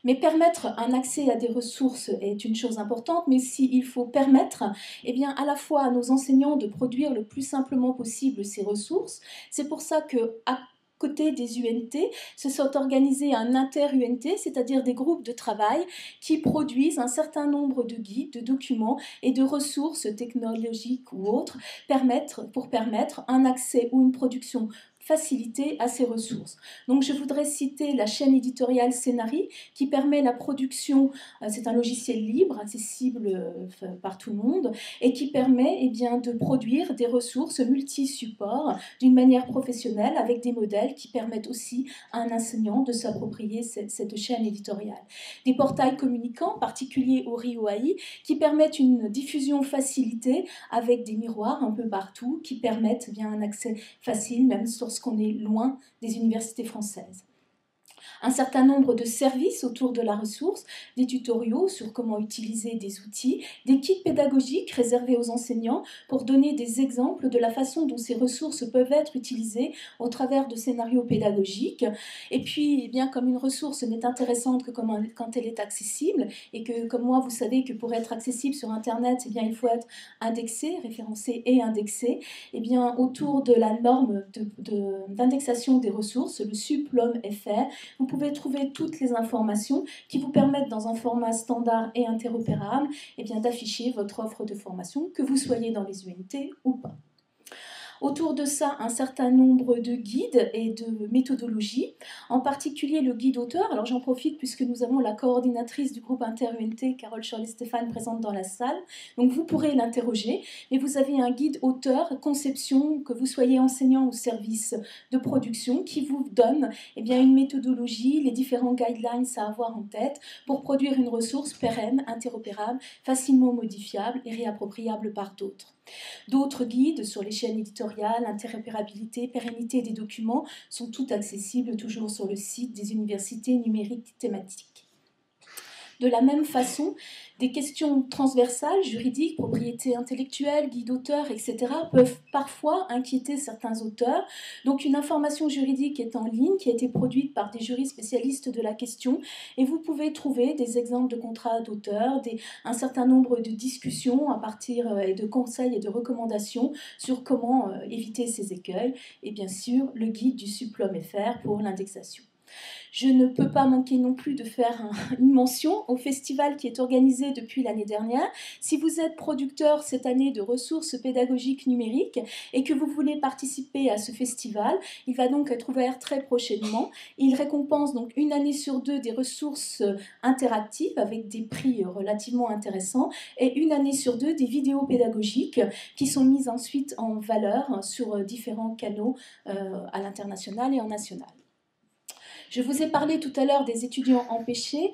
Mais permettre un accès à des ressources est une chose importante, mais aussi il faut permettre à la fois à nos enseignants de produire le plus simplement possible ces ressources. C'est pour ça qu'à côté des UNT, se sont organisés un inter-UNT, c'est-à-dire des groupes de travail qui produisent un certain nombre de guides, de documents et de ressources technologiques ou autres pour permettre un accès ou une production faciliter à ces ressources. Donc je voudrais citer la chaîne éditoriale Scénarii qui permet la production, c'est un logiciel libre, accessible par tout le monde, et qui permet de produire des ressources multi-supports d'une manière professionnelle avec des modèles qui permettent aussi à un enseignant de s'approprier cette chaîne éditoriale. Des portails communicants, particuliers au RIOAI, qui permettent une diffusion facilitée avec des miroirs un peu partout, qui permettent un accès facile, même lorsqu'on est loin des universités françaises. Un certain nombre de services autour de la ressource, des tutoriaux sur comment utiliser des outils, des kits pédagogiques réservés aux enseignants pour donner des exemples de la façon dont ces ressources peuvent être utilisées au travers de scénarios pédagogiques. Et puis, comme une ressource n'est intéressante que quand elle est accessible, et que, comme moi, vous savez que pour être accessible sur Internet, il faut être indexé, référencé et indexé, autour de la norme d'indexation des ressources, le SUPLOM-FR, vous pouvez trouver toutes les informations qui vous permettent, dans un format standard et interopérable, d'afficher votre offre de formation, que vous soyez dans les UNT ou pas. Autour de ça, un certain nombre de guides et de méthodologies, en particulier le guide auteur. Alors j'en profite puisque nous avons la coordinatrice du groupe Inter-UNT, Carole Shirley-Stéphane, présente dans la salle. Donc vous pourrez l'interroger. Et vous avez un guide auteur, conception, que vous soyez enseignant ou service de production, qui vous donne une méthodologie, les différents guidelines à avoir en tête pour produire une ressource pérenne, interopérable, facilement modifiable et réappropriable par d'autres. D'autres guides sur les chaînes éditoriales, interopérabilité, pérennité des documents sont tous accessibles toujours sur le site des universités numériques thématiques. De la même façon, des questions transversales, juridiques, propriété intellectuelle, guide auteur, etc. peuvent parfois inquiéter certains auteurs. Donc une information juridique est en ligne, qui a été produite par des juristes spécialistes de la question, et vous pouvez trouver des exemples de contrats d'auteur, un certain nombre de discussions à partir de conseils et de recommandations sur comment éviter ces écueils, et bien sûr le guide du SUPLOM-FR pour l'indexation. Je ne peux pas manquer non plus de faire une mention au festival qui est organisé depuis l'année dernière. Si vous êtes producteur cette année de ressources pédagogiques numériques et que vous voulez participer à ce festival, il va donc être ouvert très prochainement. Il récompense donc une année sur 2 des ressources interactives avec des prix relativement intéressants et une année sur 2 des vidéos pédagogiques qui sont mises ensuite en valeur sur différents canaux à l'international et en national. Je vous ai parlé tout à l'heure des étudiants empêchés,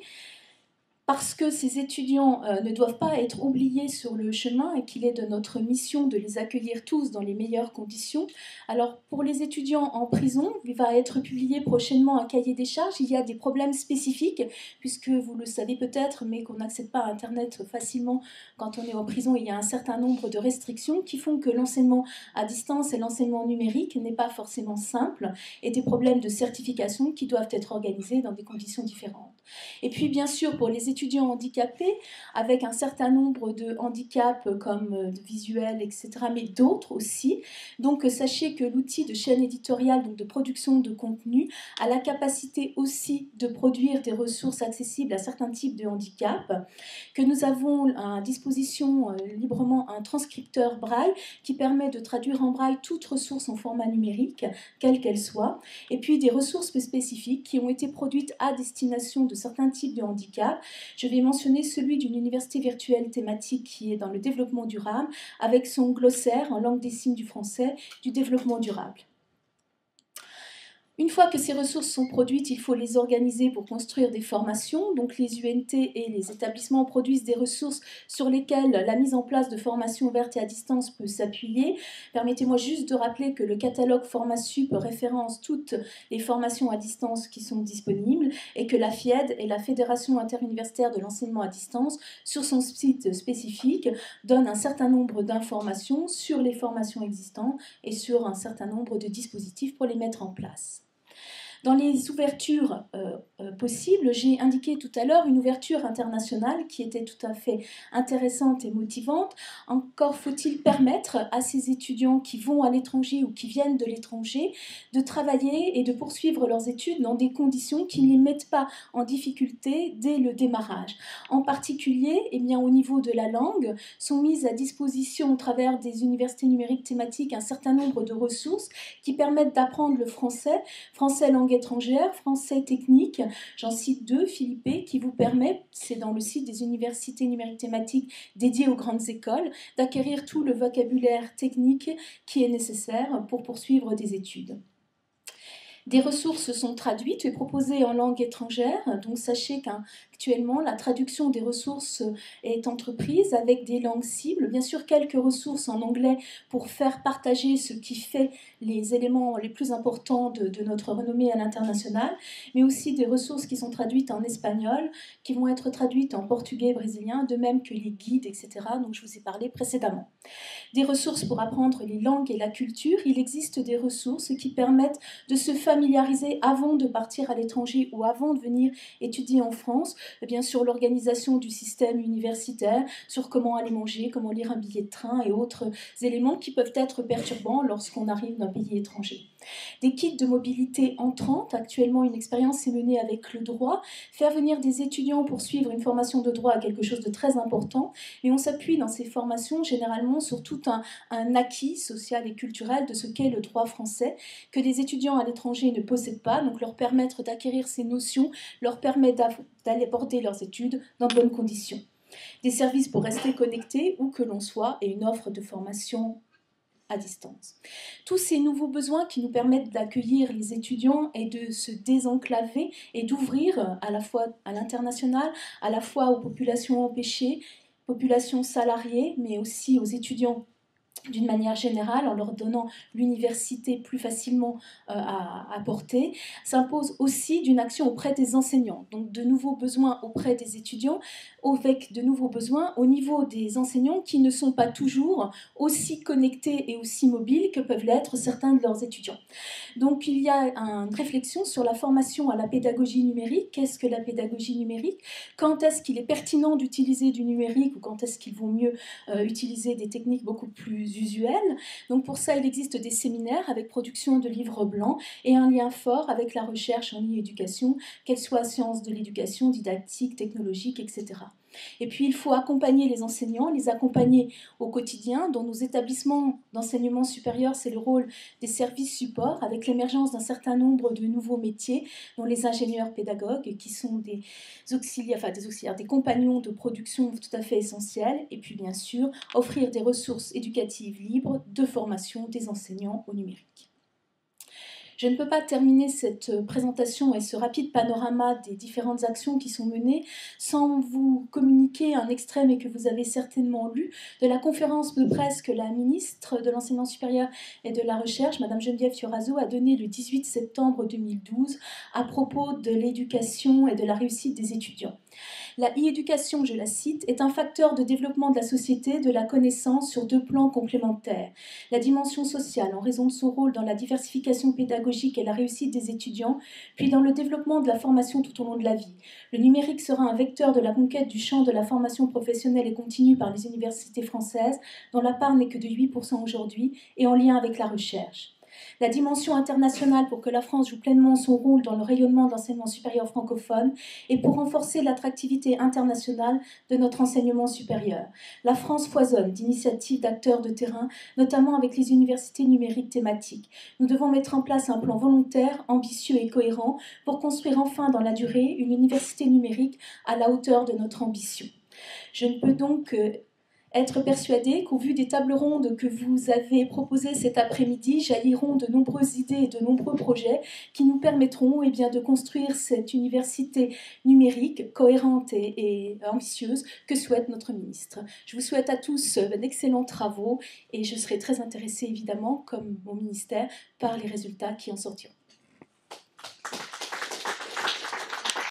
parce que ces étudiants ne doivent pas être oubliés sur le chemin et qu'il est de notre mission de les accueillir tous dans les meilleures conditions. Alors pour les étudiants en prison, il va être publié prochainement un cahier des charges. Il y a des problèmes spécifiques, puisque vous le savez peut-être, mais qu'on n'accède pas à Internet facilement quand on est en prison. Il y a un certain nombre de restrictions qui font que l'enseignement à distance et l'enseignement numérique n'est pas forcément simple, et des problèmes de certification qui doivent être organisés dans des conditions différentes. Et puis bien sûr pour les étudiants handicapés, avec un certain nombre de handicaps comme visuels, etc., mais d'autres aussi. Donc sachez que l'outil de chaîne éditoriale, donc de production de contenu, a la capacité aussi de produire des ressources accessibles à certains types de handicaps, que nous avons à disposition librement un transcripteur braille qui permet de traduire en braille toute ressource en format numérique, quelle qu'elle soit, et puis des ressources spécifiques qui ont été produites à destination de certains types de handicap. Je vais mentionner celui d'une université virtuelle thématique qui est dans le développement durable, avec son glossaire en langue des signes du français du développement durable. Une fois que ces ressources sont produites, il faut les organiser pour construire des formations. Donc les UNT et les établissements produisent des ressources sur lesquelles la mise en place de formations ouvertes et à distance peut s'appuyer. Permettez-moi juste de rappeler que le catalogue FormaSup référence toutes les formations à distance qui sont disponibles et que la FIED et la Fédération interuniversitaire de l'enseignement à distance, sur son site spécifique, donne un certain nombre d'informations sur les formations existantes et sur un certain nombre de dispositifs pour les mettre en place. Dans les ouvertures possibles, j'ai indiqué tout à l'heure une ouverture internationale qui était tout à fait intéressante et motivante. Encore faut-il permettre à ces étudiants qui vont à l'étranger ou qui viennent de l'étranger de travailler et de poursuivre leurs études dans des conditions qui ne les mettent pas en difficulté dès le démarrage. En particulier, eh bien, au niveau de la langue, sont mises à disposition au travers des universités numériques thématiques un certain nombre de ressources qui permettent d'apprendre le français, français langue étrangère, français technique. J'en cite deux, Philippe, qui vous permet, c'est dans le site des universités numériques thématiques dédiées aux grandes écoles, d'acquérir tout le vocabulaire technique qui est nécessaire pour poursuivre des études. Des ressources sont traduites et proposées en langue étrangère, donc sachez qu'actuellement la traduction des ressources est entreprise avec des langues cibles, bien sûr quelques ressources en anglais pour faire partager ce qui fait les éléments les plus importants de notre renommée à l'international, mais aussi des ressources qui sont traduites en espagnol, qui vont être traduites en portugais brésilien, de même que les guides, etc., dont je vous ai parlé précédemment. Des ressources pour apprendre les langues et la culture, il existe des ressources qui permettent de se familiariser avant de partir à l'étranger ou avant de venir étudier en France, bien sur l'organisation du système universitaire, sur comment aller manger, comment lire un billet de train et autres éléments qui peuvent être perturbants lorsqu'on arrive d'un pays étranger. Des kits de mobilité entrantes, actuellement une expérience est menée avec le droit, faire venir des étudiants pour suivre une formation de droit est quelque chose de très important, et on s'appuie dans ces formations généralement sur tout un acquis social et culturel de ce qu'est le droit français, que des étudiants à l'étranger ne possèdent pas, donc leur permettre d'acquérir ces notions leur permet d'aller aborder leurs études dans de bonnes conditions. Des services pour rester connectés où que l'on soit et une offre de formation à distance. Tous ces nouveaux besoins qui nous permettent d'accueillir les étudiants et de se désenclaver et d'ouvrir à la fois à l'international, à la fois aux populations empêchées, populations salariées, mais aussi aux étudiants d'une manière générale, en leur donnant l'université plus facilement à porter, s'impose aussi d'une action auprès des enseignants. Donc de nouveaux besoins auprès des étudiants, avec de nouveaux besoins au niveau des enseignants qui ne sont pas toujours aussi connectés et aussi mobiles que peuvent l'être certains de leurs étudiants. Donc il y a une réflexion sur la formation à la pédagogie numérique. Qu'est-ce que la pédagogie numérique? Quand est-ce qu'il est pertinent d'utiliser du numérique ou quand est-ce qu'il vaut mieux utiliser des techniques beaucoup plus usuelles? Donc pour ça, il existe des séminaires avec production de livres blancs et un lien fort avec la recherche en e-éducation, qu'elle soit sciences de l'éducation, didactique, technologique, etc. Et puis il faut accompagner les enseignants, les accompagner au quotidien. Dans nos établissements d'enseignement supérieur, c'est le rôle des services supports avec l'émergence d'un certain nombre de nouveaux métiers, dont les ingénieurs pédagogues qui sont des auxiliaires, des compagnons de production tout à fait essentiels. Et puis bien sûr, offrir des ressources éducatives libres de formation des enseignants au numérique. Je ne peux pas terminer cette présentation et ce rapide panorama des différentes actions qui sont menées sans vous communiquer un extrait, mais que vous avez certainement lu, de la conférence de presse que la ministre de l'Enseignement supérieur et de la Recherche, Madame Geneviève Fioraso, a donnée le 18 septembre 2012 à propos de l'éducation et de la réussite des étudiants. La e-éducation, je la cite, est un facteur de développement de la société, de la connaissance sur deux plans complémentaires. La dimension sociale, en raison de son rôle dans la diversification pédagogique et la réussite des étudiants, puis dans le développement de la formation tout au long de la vie. Le numérique sera un vecteur de la conquête du champ de la formation professionnelle et continue par les universités françaises, dont la part n'est que de 8% aujourd'hui, et en lien avec la recherche. La dimension internationale pour que la France joue pleinement son rôle dans le rayonnement de l'enseignement supérieur francophone et pour renforcer l'attractivité internationale de notre enseignement supérieur. La France foisonne d'initiatives d'acteurs de terrain, notamment avec les universités numériques thématiques. Nous devons mettre en place un plan volontaire, ambitieux et cohérent pour construire enfin dans la durée une université numérique à la hauteur de notre ambition. Je ne peux donc être persuadé qu'au vu des tables rondes que vous avez proposées cet après-midi, jailliront de nombreuses idées et de nombreux projets qui nous permettront de construire cette université numérique cohérente et ambitieuse que souhaite notre ministre. Je vous souhaite à tous d'excellents travaux et je serai très intéressée évidemment, comme mon ministère, par les résultats qui en sortiront.